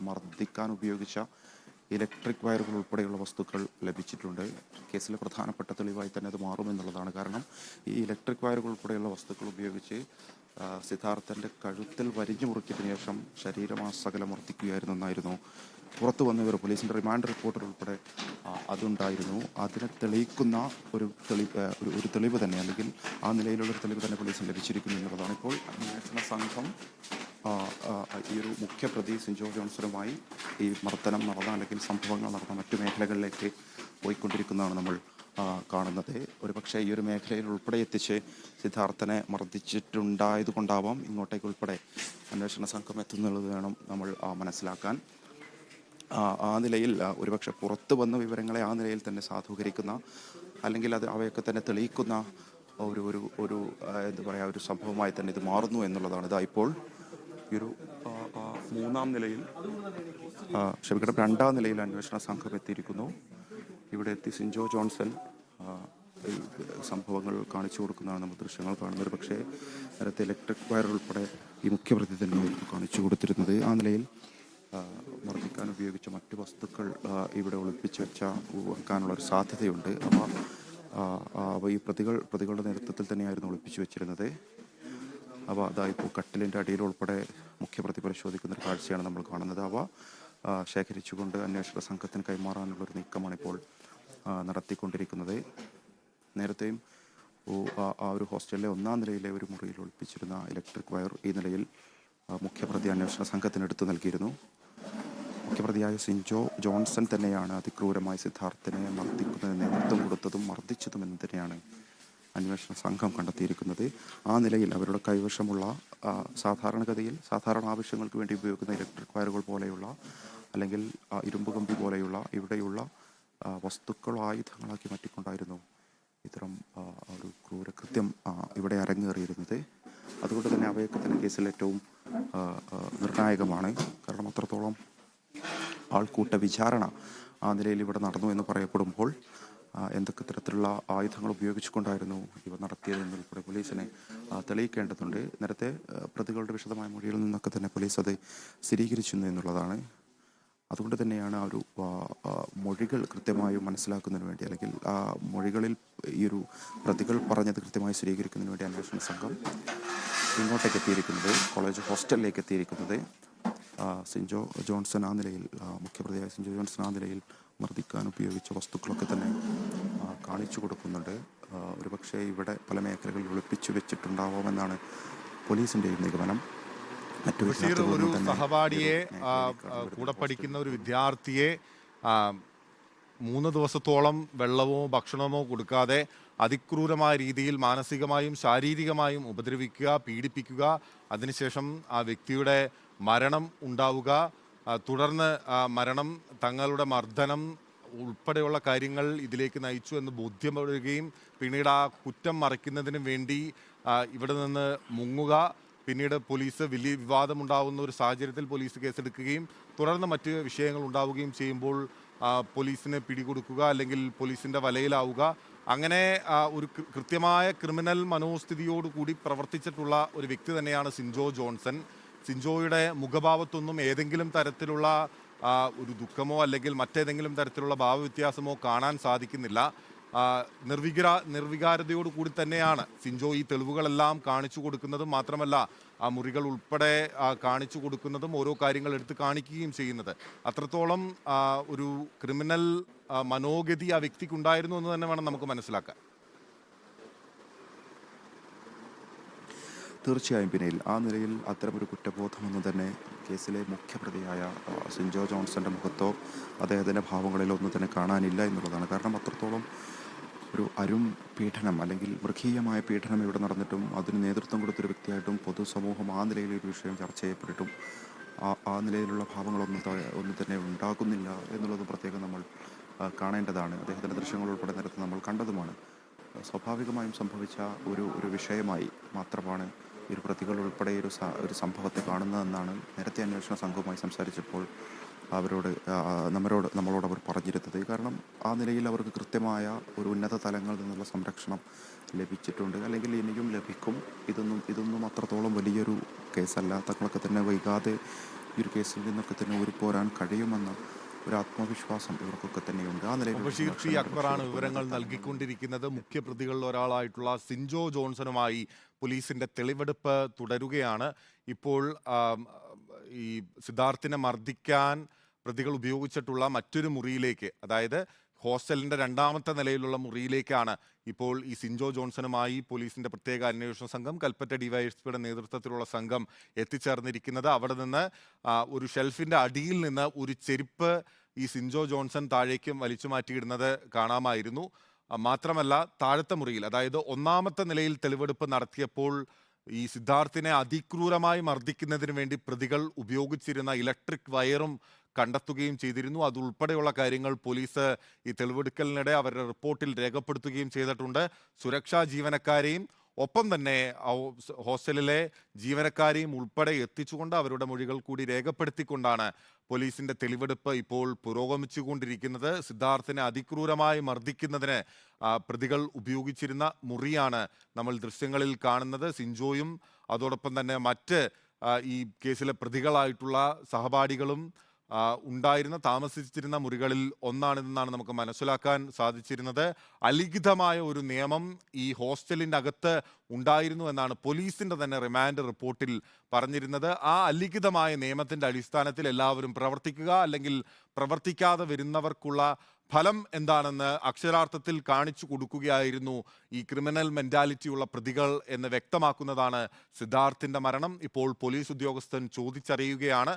മർദ്ദിക്കാൻ ഉപയോഗിച്ച ഇലക്ട്രിക് വയറുകൾ ഉൾപ്പെടെയുള്ള വസ്തുക്കൾ ലഭിച്ചിട്ടുണ്ട്. കേസിലെ പ്രധാനപ്പെട്ട തെളിവായി തന്നെ അത് മാറുമെന്നുള്ളതാണ്. കാരണം ഈ ഇലക്ട്രിക് വയറുകൾ ഉൾപ്പെടെയുള്ള വസ്തുക്കൾ ഉപയോഗിച്ച് സിദ്ധാർത്ഥൻ്റെ കഴുത്തിൽ വരിഞ്ഞു മുറുക്കിയതിനു ശേഷം ശരീരമാസകലം മർദ്ദിക്കുകയായിരുന്നു എന്നായിരുന്നു പുറത്തു വന്ന പോലീസിൻ്റെ റിമാൻഡ് റിപ്പോർട്ടിൽ ഉൾപ്പെടെ അതുണ്ടായിരുന്നു. അതിനെ തെളിയിക്കുന്ന ഒരു തെളിവ് തന്നെ, അല്ലെങ്കിൽ ആ നിലയിലുള്ളൊരു തെളിവ് തന്നെ പോലീസിന് ലഭിച്ചിരിക്കുന്നു എന്നുള്ളതാണ്. ഇപ്പോൾ അന്വേഷണ സംഘം ഈ ഒരു മുഖ്യപ്രതി സിൻജോ ജോൺസണുമായി ഈ മർദ്ദനം നടന്ന അല്ലെങ്കിൽ സംഭവങ്ങൾ നടന്ന മറ്റു മേഖലകളിലേക്ക് പോയിക്കൊണ്ടിരിക്കുന്നതാണ് നമ്മൾ കാണുന്നത്. ഒരുപക്ഷെ ഈ ഒരു മേഖലയിൽ ഉൾപ്പെടെ എത്തിച്ച് സിദ്ധാർത്ഥനെ മർദ്ദിച്ചിട്ടുണ്ടായത് കൊണ്ടാവാം ഇങ്ങോട്ടേക്ക് ഉൾപ്പെടെ അന്വേഷണ സംഘം എത്തുന്നുള്ളത് വേണം നമ്മൾ മനസ്സിലാക്കാൻ. ആ നിലയിൽ ഒരുപക്ഷെ പുറത്തു വന്ന വിവരങ്ങളെ ആ നിലയിൽ തന്നെ സാധൂകരിക്കുന്ന, അല്ലെങ്കിൽ അവയൊക്കെ തന്നെ തെളിയിക്കുന്ന ഒരു എന്താ പറയുക, ഒരു സംഭവമായി തന്നെ ഇത് മാറുന്നു എന്നുള്ളതാണ്. ഇതാ ഇപ്പോൾ ഈ ഒരു രണ്ടാം നിലയിൽ അന്വേഷണ സംഘം എത്തിയിരിക്കുന്നു. ഇവിടെ എത്തി സിൻജോ ജോൺസൺ ഈ സംഭവങ്ങൾ കാണിച്ചു കൊടുക്കുന്നതാണ് നമ്മൾ ദൃശ്യങ്ങൾ കാണുന്നത്. പക്ഷേ നേരത്തെ ഇലക്ട്രിക് വയർ ഉൾപ്പെടെ ഈ മുഖ്യപ്രതി തന്നെയായിരുന്നു കാണിച്ചു കൊടുത്തിരുന്നത്. ആ നിലയിൽ മർദ്ദിക്കാൻ ഉപയോഗിച്ച മറ്റു വസ്തുക്കൾ ഇവിടെ ഒളിപ്പിച്ച് വെക്കാനുള്ളൊരു സാധ്യതയുണ്ട്. അവ ഈ പ്രതികളുടെ നേതൃത്വത്തിൽ തന്നെയായിരുന്നു ഒളിപ്പിച്ചു വെച്ചിരുന്നത്. അവ അതായിപ്പോൾ കട്ടിലിൻ്റെ അടിയിൽ ഉൾപ്പെടെ മുഖ്യപ്രതി പരിശോധിക്കുന്ന ഒരു കാഴ്ചയാണ് നമ്മൾ കാണുന്നത്. അവ ശേഖരിച്ചുകൊണ്ട് അന്വേഷണ സംഘത്തിന് കൈമാറാനുള്ളൊരു നീക്കമാണിപ്പോൾ നടത്തിക്കൊണ്ടിരിക്കുന്നത്. നേരത്തെയും ആ ഒരു ഹോസ്റ്റലിലെ ഒന്നാം നിലയിലെ ഒരു മുറിയിൽ ഒളിപ്പിച്ചിരുന്ന ഇലക്ട്രിക് വയർ ഈ നിലയിൽ മുഖ്യപ്രതി അന്വേഷണ സംഘത്തിന് എടുത്തു നൽകിയിരുന്നു. മുഖ്യപ്രതിയായ സിൻജോ ജോൺസൺ തന്നെയാണ് അതിക്രൂരമായി സിദ്ധാർത്ഥനെ മർദ്ദിക്കുന്നതിന് നേതൃത്വം കൊടുത്തതും മർദ്ദിച്ചതും എന്ന് തന്നെയാണ് അന്വേഷണ സംഘം കണ്ടെത്തിയിരിക്കുന്നത്. ആ നിലയിൽ അവരുടെ കൈവശമുള്ള സാധാരണഗതിയിൽ സാധാരണ ആവശ്യങ്ങൾക്ക് വേണ്ടി ഉപയോഗിക്കുന്ന ഇലക്ട്രിക് വയറുകൾ പോലെയുള്ള, അല്ലെങ്കിൽ ഇരുമ്പ് കമ്പി പോലെയുള്ള ഇവിടെയുള്ള വസ്തുക്കൾ ആയുധങ്ങളാക്കി മാറ്റിക്കൊണ്ടായിരുന്നു ഇത്തരം ഒരു ക്രൂരകൃത്യം ഇവിടെ അരങ്ങേറിയിരുന്നത്. അതുകൊണ്ട് തന്നെ അവയൊക്കെ തന്നെ കേസിൽ ഏറ്റവും നിർണായകമാണ്. കാരണം അത്രത്തോളം ആൾക്കൂട്ട വിചാരണ ആ നിലയിൽ ഇവിടെ നടന്നു എന്ന് പറയപ്പെടുമ്പോൾ എന്തൊക്കെ തരത്തിലുള്ള ആയുധങ്ങൾ ഉപയോഗിച്ചുകൊണ്ടായിരുന്നു ഇവ നടത്തിയതെന്നുൾപ്പെടെ പോലീസിനെ തെളിയിക്കേണ്ടതുണ്ട്. നേരത്തെ പ്രതികളുടെ വിശദമായ മൊഴിയിൽ നിന്നൊക്കെ തന്നെ പോലീസ് അത് സ്ഥിരീകരിച്ചിരുന്നു എന്നുള്ളതാണ്. അതുകൊണ്ട് തന്നെയാണ് ആ ഒരു മൊഴികൾ കൃത്യമായി മനസ്സിലാക്കുന്നതിന് വേണ്ടി, അല്ലെങ്കിൽ ആ മൊഴികളിൽ ഈ ഒരു പ്രതികൾ പറഞ്ഞത് കൃത്യമായി സ്ഥിരീകരിക്കുന്നതിന് വേണ്ടി അന്വേഷണ സംഘം ഇങ്ങോട്ടേക്ക് എത്തിയിരിക്കുന്നത്, കോളേജ് ഹോസ്റ്റലിലേക്ക് എത്തിയിരിക്കുന്നത്. സിൻജോ ജോൺസൺ ആ നിലയിൽ, മുഖ്യപ്രതിയായ സിൻജോ ജോൺസൺ ആ നിലയിൽ മർദ്ദിക്കാൻ ഉപയോഗിച്ച വസ്തുക്കളൊക്കെ തന്നെ കാണിച്ചു കൊടുക്കുന്നുണ്ട്. ഒരുപക്ഷെ ഇവിടെ പല മേഖലകളിൽ ഒളിപ്പിച്ചു വെച്ചിട്ടുണ്ടാവാമെന്നാണ് പോലീസിൻ്റെയും നിഗമനം. ഒരു സഹപാഠിയെ, കൂടെ പഠിക്കുന്ന ഒരു വിദ്യാർത്ഥിയെ 3 ദിവസത്തോളം വെള്ളമോ ഭക്ഷണമോ കൊടുക്കാതെ അതിക്രൂരമായ രീതിയിൽ മാനസികമായും ശാരീരികമായും ഉപദ്രവിക്കുക, പീഡിപ്പിക്കുക, അതിനുശേഷം ആ വ്യക്തിയുടെ മരണം ഉണ്ടാവുക, തുടർന്ന് മരണം, തങ്ങളുടെ മർദ്ദനം ഉൾപ്പെടെയുള്ള കാര്യങ്ങൾ ഇതിലേക്ക് നയിച്ചു എന്ന് ബോധ്യപ്പെടുകയും പിന്നീട് ആ കുറ്റം മറയ്ക്കുന്നതിന് വേണ്ടി ഇവിടെ നിന്ന് മുങ്ങുക, പിന്നീട് പോലീസ് വലിയ വിവാദമുണ്ടാകുന്ന ഒരു സാഹചര്യത്തിൽ പോലീസ് കേസെടുക്കുകയും തുടർന്ന് മറ്റ് വിഷയങ്ങൾ ഉണ്ടാവുകയും ചെയ്യുമ്പോൾ പോലീസിന് പിടികൊടുക്കുക, അല്ലെങ്കിൽ പോലീസിൻ്റെ വലയിലാവുക, അങ്ങനെ ഒരു കൃത്യമായ ക്രിമിനൽ മനോസ്ഥിതിയോടുകൂടി പ്രവർത്തിച്ചിട്ടുള്ള ഒരു വ്യക്തി തന്നെയാണ് സിൻജോ ജോൺസൺ. സിൻജോയുടെ മുഖഭാവത്തൊന്നും ഏതെങ്കിലും തരത്തിലുള്ള ഒരു ദുഃഖമോ അല്ലെങ്കിൽ മറ്റേതെങ്കിലും തരത്തിലുള്ള ഭാവവ്യത്യാസമോ കാണാൻ സാധിക്കുന്നില്ല. നിർവികാരതയോടു കൂടി തന്നെയാണ് സിൻജോ ഈ തെളിവുകളെല്ലാം കാണിച്ചു കൊടുക്കുന്നതും, മാത്രമല്ല ആ മുറികൾ ഉൾപ്പെടെ കാണിച്ചു കൊടുക്കുന്നതും, ഓരോ കാര്യങ്ങൾ എടുത്ത് കാണിക്കുകയും ചെയ്യുന്നത്. അത്രത്തോളം ഒരു ക്രിമിനൽ മനോഗതി ആ വ്യക്തിക്കുണ്ടായിരുന്നു എന്ന് തന്നെ വേണം നമുക്ക് മനസ്സിലാക്കാൻ. തീർച്ചയായും പിന്നിൽ ആ നിലയിൽ അത്തരമൊരു കുറ്റബോധമൊന്നും തന്നെ കേസിലെ മുഖ്യപ്രതിയായ സിൻജോ ജോൺസന്റെ മുഖത്തോ അദ്ദേഹത്തിൻ്റെ ഭാവങ്ങളിലോ ഒന്നും തന്നെ കാണാനില്ല എന്നുള്ളതാണ്. കാരണം അത്രത്തോളം ഒരു പീഡനം, അല്ലെങ്കിൽ മൃഗീയമായ പീഡനം ഇവിടെ നടന്നിട്ടും അതിന് നേതൃത്വം കൊടുത്തൊരു വ്യക്തിയായിട്ടും പൊതുസമൂഹം ആ നിലയിലൊരു വിഷയം ചർച്ച ചെയ്യപ്പെട്ടിട്ടും ആ നിലയിലുള്ള ഭാവങ്ങളൊന്നും തന്നെ ഉണ്ടാകുന്നില്ല എന്നുള്ളത് പ്രത്യേകം നമ്മൾ കാണേണ്ടതാണ്. അദ്ദേഹത്തിൻ്റെ ദൃശ്യങ്ങൾ ഉൾപ്പെടെ നേരത്തെ നമ്മൾ കണ്ടതുമാണ്. സ്വാഭാവികമായും സംഭവിച്ച ഒരു വിഷയമായി മാത്രമാണ് ഈ ഒരു പ്രതികൾ ഉൾപ്പെടെ ഒരു സംഭവത്തെ കാണുന്നതെന്നാണ് നേരത്തെ അന്വേഷണ സംഘവുമായി സംസാരിച്ചപ്പോൾ നമ്മളോട് അവർ പറഞ്ഞിരുന്നത്. കാരണം ആ നിലയിൽ അവർക്ക് കൃത്യമായ ഒരു ഉന്നത തലങ്ങളിൽ നിന്നുള്ള സംരക്ഷണം ലഭിച്ചിട്ടുണ്ട്, അല്ലെങ്കിൽ ഇനിയും ലഭിക്കും. ഇതൊന്നും അത്രത്തോളം വലിയൊരു കേസല്ല. തങ്ങളൊക്കെ തന്നെ വൈകാതെ ഈ ഒരു കേസിൽ നിന്നൊക്കെ തന്നെ ഊരിപ്പോരാൻ കഴിയുമെന്ന ഒരു ആത്മവിശ്വാസം ഇവർക്കൊക്കെ തന്നെയുണ്ട്. ആ നിലയിൽ ബഷീർ പി അക്ബറാണ് വിവരങ്ങൾ നൽകിക്കൊണ്ടിരിക്കുന്നത്. മുഖ്യപ്രതികളിൽ ഒരാളായിട്ടുള്ള സിൻജോ ജോൺസണുമായി പോലീസിന്റെ തെളിവെടുപ്പ് തുടരുകയാണ്. ഇപ്പോൾ ഈ സിദ്ധാർത്ഥിനെ മർദ്ദിക്കാൻ പ്രതികൾ ഉപയോഗിച്ചിട്ടുള്ള മറ്റൊരു മുറിയിലേക്ക്, അതായത് ഹോസ്റ്റലിന്റെ രണ്ടാമത്തെ നിലയിലുള്ള മുറിയിലേക്കാണ് ഇപ്പോൾ ഈ സിൻജോ ജോൺസണുമായി പോലീസിന്റെ പ്രത്യേക അന്വേഷണ സംഘം, കൽപ്പറ്റ ഡിവൈഎസ്പിയുടെ നേതൃത്വത്തിലുള്ള സംഘം എത്തിച്ചേർന്നിരിക്കുന്നത്. അവിടെ നിന്ന് ഒരു ഷെൽഫിന്റെ അടിയിൽ നിന്ന് ഒരു ചെരുപ്പ് ഈ സിൻജോ ജോൺസൺ താഴേക്കും വലിച്ചു മാറ്റിയിടുന്നത് കാണാമായിരുന്നു. മാത്രമല്ല താഴത്തെ മുറിയിൽ, അതായത് ഒന്നാമത്തെ നിലയിൽ തെളിവെടുപ്പ് നടത്തിയപ്പോൾ ഈ സിദ്ധാർത്ഥിനെ അതിക്രൂരമായി മർദ്ദിക്കുന്നതിന് വേണ്ടി പ്രതികൾ ഉപയോഗിച്ചിരുന്ന ഇലക്ട്രിക് വയറും കണ്ടെത്തുകയും ചെയ്തിരുന്നു. അതുൾപ്പെടെയുള്ള കാര്യങ്ങൾ പോലീസ് ഈ തെളിവെടുക്കലിനിടെ അവരുടെ റിപ്പോർട്ടിൽ രേഖപ്പെടുത്തുകയും ചെയ്തിട്ടുണ്ട്. സുരക്ഷാ ജീവനക്കാരെയും ഒപ്പം തന്നെ ഹോസ്റ്റലിലെ ജീവനക്കാരെയും ഉൾപ്പെടെ എത്തിച്ചുകൊണ്ട് അവരുടെ മൊഴികൾ കൂടി രേഖപ്പെടുത്തിക്കൊണ്ടാണ് പോലീസിന്റെ തെളിവെടുപ്പ് ഇപ്പോൾ പുരോഗമിച്ചുകൊണ്ടിരിക്കുന്നത്. സിദ്ധാർത്ഥിനെ അതിക്രൂരമായി മർദ്ദിക്കുന്നതിന് പ്രതികൾ ഉപയോഗിച്ചിരുന്ന മുറിയാണ് നമ്മൾ ദൃശ്യങ്ങളിൽ കാണുന്നത്. സിൻജോയും അതോടൊപ്പം തന്നെ മറ്റ് ഈ കേസിലെ പ്രതികളായിട്ടുള്ള സഹപാഠികളും ഉണ്ടായിരുന്ന താമസിച്ചിരുന്ന മുറികളിൽ ഒന്നാണിതെന്നാണ് നമുക്ക് മനസ്സിലാക്കാൻ സാധിച്ചിരുന്നത്. അലിഖിതമായ ഒരു നിയമം ഈ ഹോസ്റ്റലിൻ്റെ അകത്ത് ഉണ്ടായിരുന്നു എന്നാണ് പോലീസിന്റെ തന്നെ റിമാൻഡ് റിപ്പോർട്ടിൽ പറഞ്ഞിരുന്നത്. ആ അലിഖിതമായ നിയമത്തിന്റെ അടിസ്ഥാനത്തിൽ എല്ലാവരും പ്രവർത്തിക്കുക, അല്ലെങ്കിൽ പ്രവർത്തിക്കാതെ വരുന്നവർക്കുള്ള ഫലം എന്താണെന്ന് അക്ഷരാർത്ഥത്തിൽ കാണിച്ചു കൊടുക്കുകയായിരുന്നു ഈ ക്രിമിനൽ മെന്റാലിറ്റിയുള്ള പ്രതികൾ എന്ന് വ്യക്തമാക്കുന്നതാണ് സിദ്ധാർത്ഥിന്റെ മരണം. ഇപ്പോൾ പോലീസ് ഉദ്യോഗസ്ഥൻ ചോദിച്ചറിയുകയാണ്.